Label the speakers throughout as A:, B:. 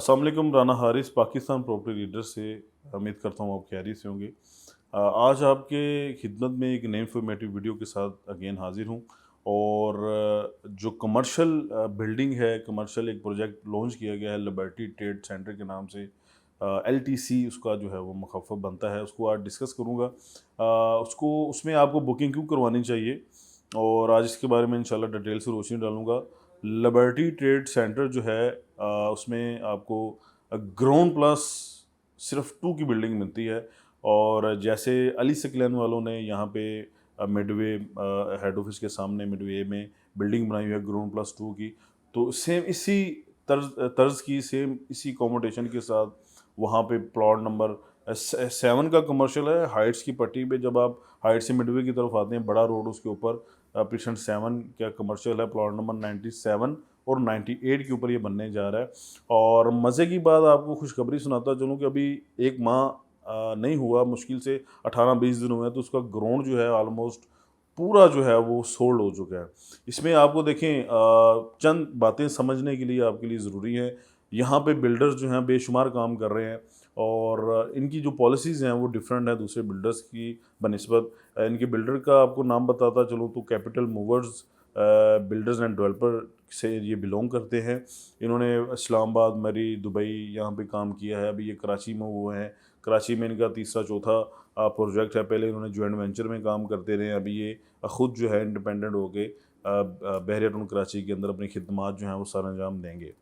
A: अस्सलाम वालेकुम। Rana Haris Pakistan property reader से उम्मीद करता हूँ आप खैरियत से होंगे। आज आपके खिदमत में एक नई इन्फॉर्मेटिव वीडियो के साथ अगेन हाजिर हूँ। और जो कमर्शियल बिल्डिंग है, कमर्शियल एक प्रोजेक्ट लॉन्च किया गया है लिबर्टी ट्रेड सेंटर के नाम से। LTC उसका जो है वो मुखफ़्फ़फ़ बनता है, उसको आज डिस्कस करूँगा। उसको उसमें आपको बुकिंग क्यों करवानी चाहिए और आज इसके बारे में इंशाल्लाह डिटेल से रोशनी डालूँगा। लिबर्टी ट्रेड सेंटर जो है उसमें आपको ग्राउंड प्लस सिर्फ 2 की बिल्डिंग मिलती है। और जैसे अली सेकलेन वालों ने यहाँ पे मिडवे हेड ऑफिस के सामने मिडवे में बिल्डिंग बनाई हुई है ग्राउंड प्लस 2 की, तो सेम इसी तर्ज की सेम इसी अकोमोडेशन के साथ वहाँ पे प्लॉट नंबर 7 का कमर्शियल है। हाइट्स की पट्टी पे जब आप हाइट से मिडवे की तरफ आते हैं, बड़ा रोड उसके ऊपर प्रीसेंट 7 का कमर्शियल है, प्लॉट नंबर 97 और 98 के ऊपर ये बनने जा रहा है। और मज़े की बात आपको खुशखबरी सुनाता चलूँ कि अभी 1 माह नहीं हुआ, मुश्किल से 18-20 दिन हुए हैं, तो उसका ग्राउंड जो है ऑलमोस्ट पूरा जो है वो सोल्ड हो चुका है। इसमें आपको देखें चंद बातें समझने के लिए आपके लिए ज़रूरी है। यहाँ पे बिल्डर्स जो हैं बेशुमार काम कर रहे हैं और इनकी जो पॉलिसीज़ हैं वो डिफरेंट है दूसरे बिल्डर्स की बनिस्बत। इनके बिल्डर का आपको नाम बताता चलूँ तो capital movers builders end developer से ये बिलोंग करते हैं। इन्होंने इस्लामाबाद, मरी, दुबई यहाँ पे काम किया है। अभी ये कराची में हुए हैं। कराची में इनका तीसरा चौथा प्रोजेक्ट है। पहले इन्होंने जॉइंट वेंचर में काम करते रहे। अभी ये खुद जो है इंडिपेंडेंट होके बहरिया कराची के अंदर अपनी खिदमात जो हैं वो सर अंजाम देंगे।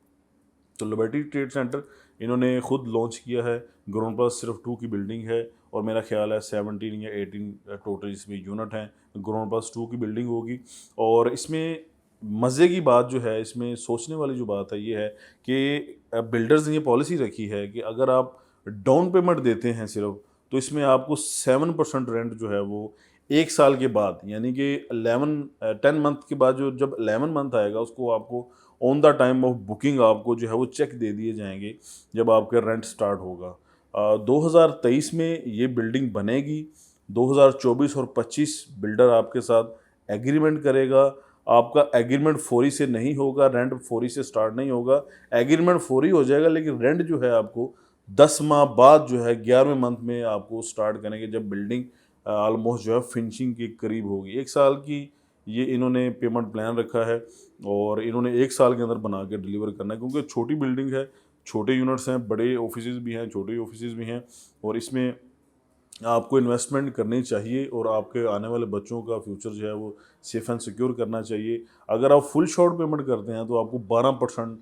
A: तो लिबर्टी ट्रेड सेंटर इन्होंने खुद लॉन्च किया है। ग्राउंड प्लस सिर्फ 2 की बिल्डिंग है और मेरा ख्याल है 17 या 18 टोटल इसमें यूनिट हैं। ग्राउंड प्लस 2 की बिल्डिंग होगी। और इसमें मज़े की बात जो है, इसमें सोचने वाली जो बात है ये है कि बिल्डर्स ने ये पॉलिसी रखी है कि अगर आप डाउन पेमेंट देते हैं सिर्फ, तो इसमें आपको 7% रेंट जो है वो 1 साल के बाद, यानी कि 10 मंथ के बाद, जो जब 11 मंथ आएगा उसको आपको on the time of booking आपको जो है वो चेक दे दिए जाएंगे जब आपका रेंट स्टार्ट होगा। 2023 में ये बिल्डिंग बनेगी। 2024 और 25 बिल्डर आपके साथ एग्रीमेंट करेगा। आपका एग्रीमेंट फौरी से नहीं होगा, रेंट फौरी से स्टार्ट नहीं होगा। एग्रीमेंट फौरी हो जाएगा लेकिन रेंट जो है आपको 10 माह बाद जो है 11वें मंथ में आपको स्टार्ट करेंगे, जब बिल्डिंग ऑलमोस्ट जो है फिनिशिंग के करीब होगी। 1 साल की ये इन्होंने पेमेंट प्लान रखा है और इन्होंने 1 साल के अंदर बना के डिलीवर करना है, क्योंकि छोटी बिल्डिंग है, छोटे यूनिट्स हैं, बड़े ऑफिसेज भी हैं, छोटे ऑफिसेज भी हैं। और इसमें आपको इन्वेस्टमेंट करनी चाहिए और आपके आने वाले बच्चों का फ्यूचर जो है वो सेफ़ एंड सिक्योर करना चाहिए। अगर आप फुल शॉर्ट पेमेंट करते हैं तो आपको 12%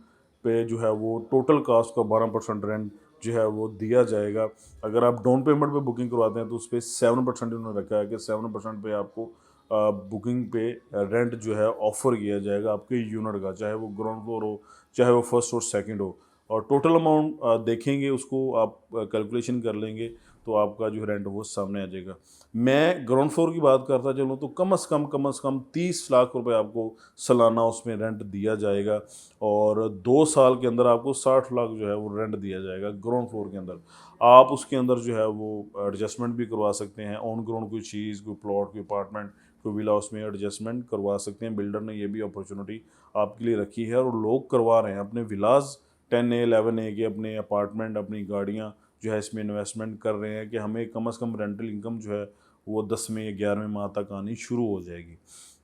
A: पे जो है वो टोटल कास्ट का 12% रेंट जो है वो दिया जाएगा। अगर आप डाउन पेमेंट पे बुकिंग करवाते हैं तो उस पे 7% उन्होंने रखा है कि 7% पे आपको बुकिंग पे रेंट जो है ऑफ़र किया जाएगा आपके यूनिट का, चाहे वो ग्राउंड फ्लोर हो, चाहे वो फर्स्ट और सेकंड हो। और टोटल अमाउंट देखेंगे, उसको आप कैलकुलेशन कर लेंगे तो आपका जो रेंट वो सामने आ जाएगा। मैं ग्राउंड फ्लोर की बात करता चलूँ तो कम से कम 30 लाख रुपए आपको सालाना उसमें रेंट दिया जाएगा और 2 साल के अंदर आपको 60 लाख जो है वो रेंट दिया जाएगा ग्राउंड फ्लोर के अंदर। आप उसके अंदर जो है वो एडजस्टमेंट भी करवा सकते हैं, ऑन ग्राउंड कोई चीज़, कोई प्लॉट, कोई अपार्टमेंट, कोई विला, उसमें एडजस्टमेंट करवा सकते हैं। बिल्डर ने ये भी अपॉर्चुनिटी आपके लिए रखी है और लोग करवा रहे हैं अपने विलास 10A 11A के, अपने अपार्टमेंट, अपनी गाड़ियाँ जो है इसमें इन्वेस्टमेंट कर रहे हैं कि हमें कम से कम रेंटल इनकम जो है वो 10वें या 11वें माह तक आनी शुरू हो जाएगी।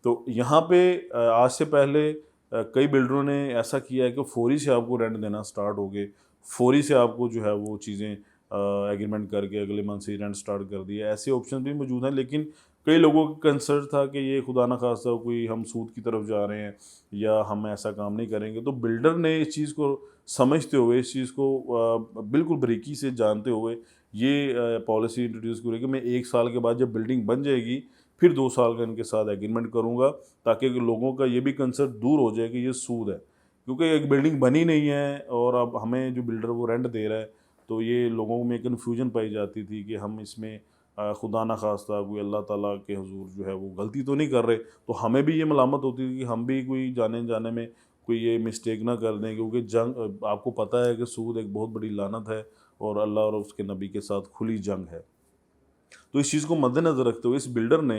A: तो यहाँ पे आज से पहले कई बिल्डरों ने ऐसा किया है कि फ़ौरी से आपको रेंट देना स्टार्ट हो गए, फ़ौरी से आपको जो है वो चीज़ें एग्रीमेंट करके अगले मंथ से रेंट स्टार्ट कर दिया। ऐसे ऑप्शन भी मौजूद हैं, लेकिन कई लोगों का कंसर्न था कि ये खुदा ना खास्ता कोई हम सूद की तरफ जा रहे हैं या हम ऐसा काम नहीं करेंगे। तो बिल्डर ने इस चीज़ को समझते हुए, इस चीज़ को बिल्कुल बारीकी से जानते हुए ये पॉलिसी इंट्रोड्यूस करी कि मैं 1 साल के बाद जब बिल्डिंग बन जाएगी फिर 2 साल का इनके साथ एग्रीमेंट करूँगा, ताकि लोगों का ये भी कंसर्न दूर हो जाए कि ये सूद है। क्योंकि एक बिल्डिंग बनी नहीं है और अब हमें जो बिल्डर वो रेंट दे रहा है, तो ये लोगों में कन्फ्यूजन पाई जाती थी कि हम इसमें खुदा ना खास्ता कोई अल्लाह ताला के हुज़ूर जो है वो गलती तो नहीं कर रहे। तो हमें भी ये मलामत होती थी कि हम भी कोई जाने में कोई ये मिस्टेक ना कर दें, क्योंकि आपको पता है कि सूद एक बहुत बड़ी लानत है और अल्लाह और उसके नबी के साथ खुली जंग है। तो इस चीज़ को मद्देनज़र रखते हुए इस बिल्डर ने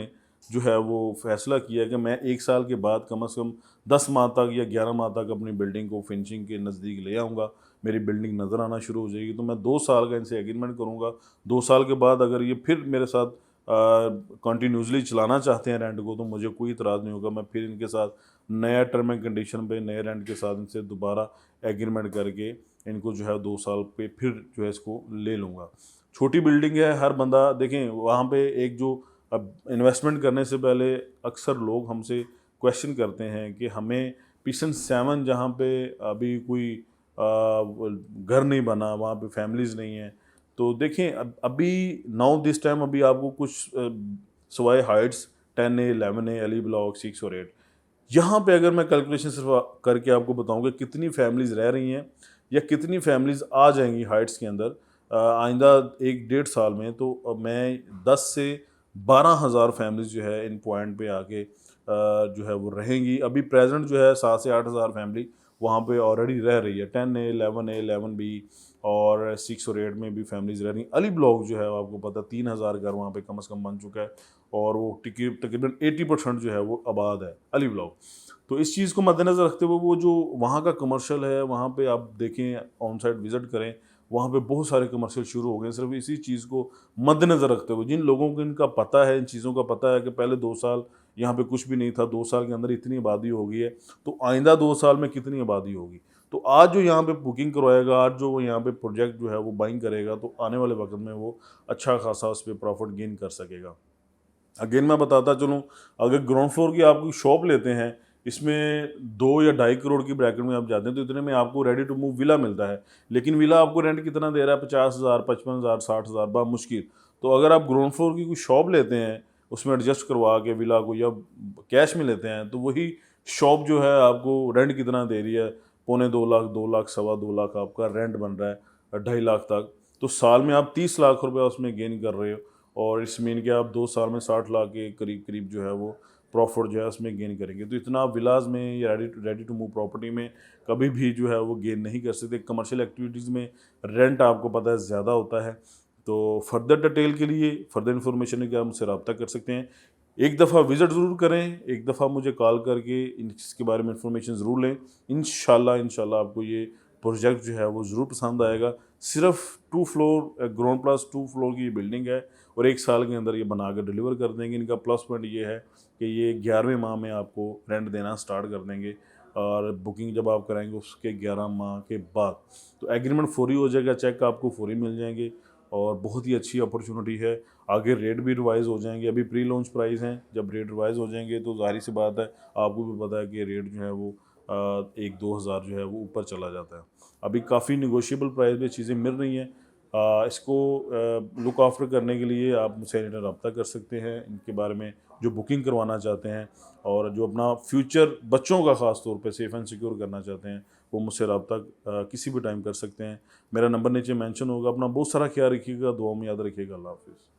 A: जो है वो फ़ैसला किया कि मैं 1 साल के बाद कम से कम 10 माह तक या 11 माह तक अपनी बिल्डिंग को फिनिशिंग के नज़दीक ले आऊँगा। मेरी बिल्डिंग नज़र आना शुरू हो जाएगी, तो मैं 2 साल का इनसे एग्रीमेंट करूँगा। 2 साल के बाद अगर ये फिर मेरे साथ कंटिन्यूअसली चलाना चाहते हैं रेंट को, तो मुझे कोई इतराज़ नहीं होगा। मैं फिर इनके साथ नया टर्म एंड कंडीशन पे नए रेंट के साथ इनसे दोबारा एग्रीमेंट करके इनको जो है 2 साल पे फिर जो है इसको ले लूँगा। छोटी बिल्डिंग है, हर बंदा देखें वहाँ पे एक जो अब इन्वेस्टमेंट करने से पहले अक्सर लोग हमसे क्वेश्चन करते हैं कि हमें पिसन 7 जहाँ पे अभी कोई घर नहीं बना, वहाँ पे फैमिलीज़ नहीं हैं। तो देखें अभी नाउ दिस टाइम अभी आपको कुछ सवाई हाइट्स 10 ए, 11 ए, अली ब्लॉक 6 और 8, यहाँ पे अगर मैं कैलकुलेशन सिर्फ करके आपको बताऊँ कि कितनी फैमिलीज़ रह रही हैं या कितनी फैमिलीज़ आ जाएंगी हाइट्स के अंदर आइंदा 1 डेढ़ साल में, तो मैं 10 से 12,000 फैमिलीज़ जो है इन पॉइंट पे आके जो है वो रहेंगी। अभी प्रेज़ेंट जो है 7 से 8,000 फैमिली वहाँ पे ऑलरेडी रह रही है। 10 ए, 11 ए, 11 बी और 6 और 8 में भी फैमिलीज़ रह रही हैं। अली ब्लॉक जो है आपको पता है 3,000 घर वहाँ पे कम से कम बन चुका है और वो तकरीबन 80% जो है वो आबाद है अली ब्लॉक। तो इस चीज़ को मद्देनज़र रखते हुए वो जो वहाँ का कमर्शियल है, वहाँ पे आप देखें, ऑन साइट विज़िट करें, वहाँ पे बहुत सारे कमर्शियल शुरू हो गए हैं। सिर्फ इसी चीज़ को मद्देनज़र रखते हुए जिन लोगों को इनका पता है, इन चीज़ों का पता है कि पहले 2 साल यहाँ पे कुछ भी नहीं था, 2 साल के अंदर इतनी आबादी हो गई है, तो आइंदा 2 साल में कितनी आबादी होगी। तो आज जो यहाँ पे बुकिंग करवाएगा, आज जो यहाँ पे प्रोजेक्ट जो है वो बाइंग करेगा, तो आने वाले वक़्त में वो अच्छा खासा उस पे प्रॉफ़िट गेन कर सकेगा। अगेन मैं बताता चलूँ, अगर ग्राउंड फ्लोर की आप कोई शॉप लेते हैं, इसमें 2 या ढाई करोड़ की ब्रैकेट में आप जाते हैं, तो इतने में आपको रेडी टू मूव विला मिलता है। लेकिन विला आपको रेंट कितना दे रहा है? 50,000, 55,000, 60,000 बामुश्किल। तो अगर आप ग्राउंड फ्लोर की कोई शॉप लेते हैं, उसमें एडजस्ट करवा के विला को, या कैश में लेते हैं, तो वही शॉप जो है आपको रेंट कितना दे रही है? पौने 2 लाख, 2 लाख, सवा 2 लाख आपका रेंट बन रहा है, 2.5 लाख तक। तो साल में आप 30 लाख रुपए उसमें गेन कर रहे हो, और इस मीन के आप 2 साल में 60 लाख के करीब करीब जो है वो प्रॉफिट जो है उसमें गेन करेंगे। तो इतना आप विलाज में या रेडी टू मूव प्रॉपर्टी में कभी भी जो है वो गेन नहीं कर सकते। कमर्शियल एक्टिविटीज़ में रेंट आपको पता है ज़्यादा होता है। तो फर्दर डिटेल के लिए, फर्दर इन्फॉर्मेशन के लिए आप मुझसे रब्ता कर सकते हैं। एक दफ़ा विज़िट ज़रूर करें, एक दफ़ा मुझे कॉल करके इसके बारे में इन्फॉर्मेशन ज़रूर लें। इंशाल्लाह आपको ये प्रोजेक्ट जो है वो ज़रूर पसंद आएगा। सिर्फ 2 फ्लोर ग्राउंड प्लस 2 फ्लोर की बिल्डिंग है और 1 साल के अंदर ये बना कर डिलीवर कर देंगे। इनका प्लस पॉइंट ये है कि ये 11वें माह में आपको रेंट देना स्टार्ट कर देंगे, और बुकिंग जब आप कराएंगे उसके 11 माह के बाद तो एग्रीमेंट फौरी हो जाएगा, चेक आपको फौरी मिल जाएंगे, और बहुत ही अच्छी अपॉर्चुनिटी है। आगे रेट भी रिवाइज़ हो जाएंगे। अभी प्री लॉन्च प्राइस हैं, जब रेट रिवाइज़ हो जाएंगे तो ज़ाहिर सी बात है, आपको भी पता है कि रेट जो है वो 1-2 हज़ार जो है वो ऊपर चला जाता है। अभी काफ़ी निगोशिएबल प्राइस में चीज़ें मिल रही हैं। इसको लुक आफ्टर करने के लिए आप मुझसे रब्ता कर सकते हैं इनके बारे में, जो बुकिंग करवाना चाहते हैं और जो अपना फ्यूचर बच्चों का ख़ास तौर पे सेफ़ एंड सिक्योर करना चाहते हैं, वो मुझसे रब्ता किसी भी टाइम कर सकते हैं। मेरा नंबर नीचे मेंशन होगा। अपना बहुत सारा ख्याल रखिएगा, दुआ में याद रखिएगा। अल्लाह हाफ़िज़।